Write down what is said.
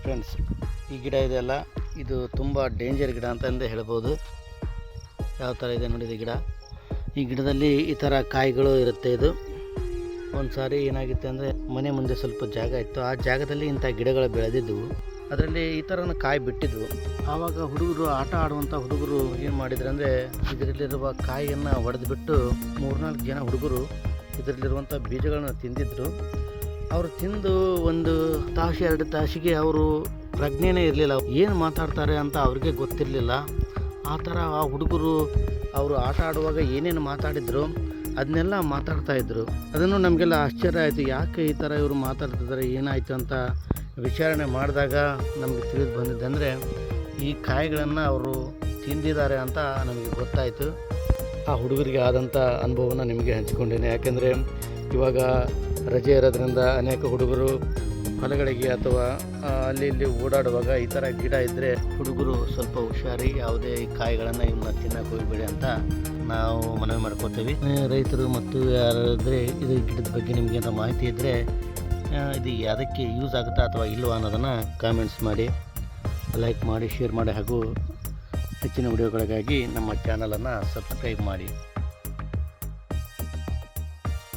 Friends, ಈ ಗಿಡ ಇದೆಯಲ್ಲ, ಇದು ತುಂಬ ಡೇಂಜರ್ ಗಿಡ ಅಂತಂದೇ ಹೇಳ್ಬೋದು. ಯಾವ ಥರ ಇದೆ ನೋಡಿದ ಗಿಡ. ಈ ಗಿಡದಲ್ಲಿ ಈ ಥರ ಕಾಯಿಗಳು ಇರುತ್ತೆ. ಇದು ಒಂದು ಸಾರಿ ಏನಾಗಿತ್ತು ಅಂದರೆ, ಮನೆ ಮುಂದೆ ಸ್ವಲ್ಪ ಜಾಗ ಇತ್ತು. ಆ ಜಾಗದಲ್ಲಿ ಇಂಥ ಗಿಡಗಳು ಬೆಳೆದಿದ್ದವು. ಅದರಲ್ಲಿ ಈ ಥರನ ಕಾಯಿ ಬಿಟ್ಟಿದ್ವು. ಆವಾಗ ಹುಡುಗರು, ಆಟ ಆಡುವಂಥ ಹುಡುಗರು ಏನು ಮಾಡಿದ್ರು ಅಂದರೆ, ಇದರಲ್ಲಿರುವ ಕಾಯಿಯನ್ನು ಒಡೆದುಬಿಟ್ಟು 3-4 ಜನ ಹುಡುಗರು ಇದರಲ್ಲಿರುವಂಥ ಬೀಜಗಳನ್ನು ತಿಂದಿದ್ರು. ಅವರು ತಿಂದು 1 ತಾಸು 2 ತಾಸಿಗೆ ಅವರು ಪ್ರಜ್ಞೆನೇ ಇರಲಿಲ್ಲ. ಏನು ಮಾತಾಡ್ತಾರೆ ಅಂತ ಅವ್ರಿಗೆ ಗೊತ್ತಿರಲಿಲ್ಲ. ಆ ಥರ ಆ ಹುಡುಗರು ಅವರು ಆಟ ಆಡುವಾಗ ಏನೇನು ಮಾತಾಡಿದ್ರು ಅದನ್ನೆಲ್ಲ ಮಾತಾಡ್ತಾಯಿದ್ರು. ಅದನ್ನು ನಮಗೆಲ್ಲ ಆಶ್ಚರ್ಯ ಆಯಿತು. ಯಾಕೆ ಈ ಥರ ಇವರು ಮಾತಾಡ್ತಿದ್ದಾರೆ, ಏನಾಯಿತು ಅಂತ ವಿಚಾರಣೆ ಮಾಡಿದಾಗ ನಮಗೆ ತಿಳಿದು ಬಂದಿದ್ದಂದರೆ, ಈ ಕಾಯಿಗಳನ್ನು ಅವರು ತಿಂದಿದ್ದಾರೆ ಅಂತ ನಮಗೆ ಗೊತ್ತಾಯಿತು. ಆ ಹುಡುಗರಿಗೆ ಆದಂಥ ಅನುಭವನ ನಿಮಗೆ ಹಂಚಿಕೊಂಡೇನೆ. ಯಾಕೆಂದರೆ ಇವಾಗ ರಜೆ ಇರೋದ್ರಿಂದ ಅನೇಕ ಹುಡುಗರು ಹೊಲಗಳಿಗೆ ಅಥವಾ ಅಲ್ಲಿ ಇಲ್ಲಿ ಓಡಾಡುವಾಗ ಈ ಥರ ಗಿಡ ಇದ್ದರೆ ಹುಡುಗರು ಸ್ವಲ್ಪ ಹುಷಾರಿ, ಯಾವುದೇ ಕಾಯಿಗಳನ್ನು ಇವನ್ನ ತಿನ್ನಕ್ಕೆ ಹೋಗಬೇಡಿ ಅಂತ ನಾವು ಮನವಿ ಮಾಡ್ಕೋತೀವಿ. ರೈತರು ಮತ್ತು ಯಾರಾದರೆ ಇದು ಗಿಡದ ಬಗ್ಗೆ ನಿಮಗೆ ಏನಾರ ಮಾಹಿತಿ ಇದ್ದರೆ, ಇದು ಯಾವುದಕ್ಕೆ ಯೂಸ್ ಆಗುತ್ತಾ ಅಥವಾ ಇಲ್ವಾ ಅನ್ನೋದನ್ನು ಕಾಮೆಂಟ್ಸ್ ಮಾಡಿ, ಲೈಕ್ ಮಾಡಿ, ಶೇರ್ ಮಾಡಿ, ಹಾಗೂ ಹೆಚ್ಚಿನ ವಿಡಿಯೋಗಳಿಗಾಗಿ ನಮ್ಮ ಚಾನಲನ್ನು ಸಬ್ಸ್ಕ್ರೈಬ್ ಮಾಡಿ.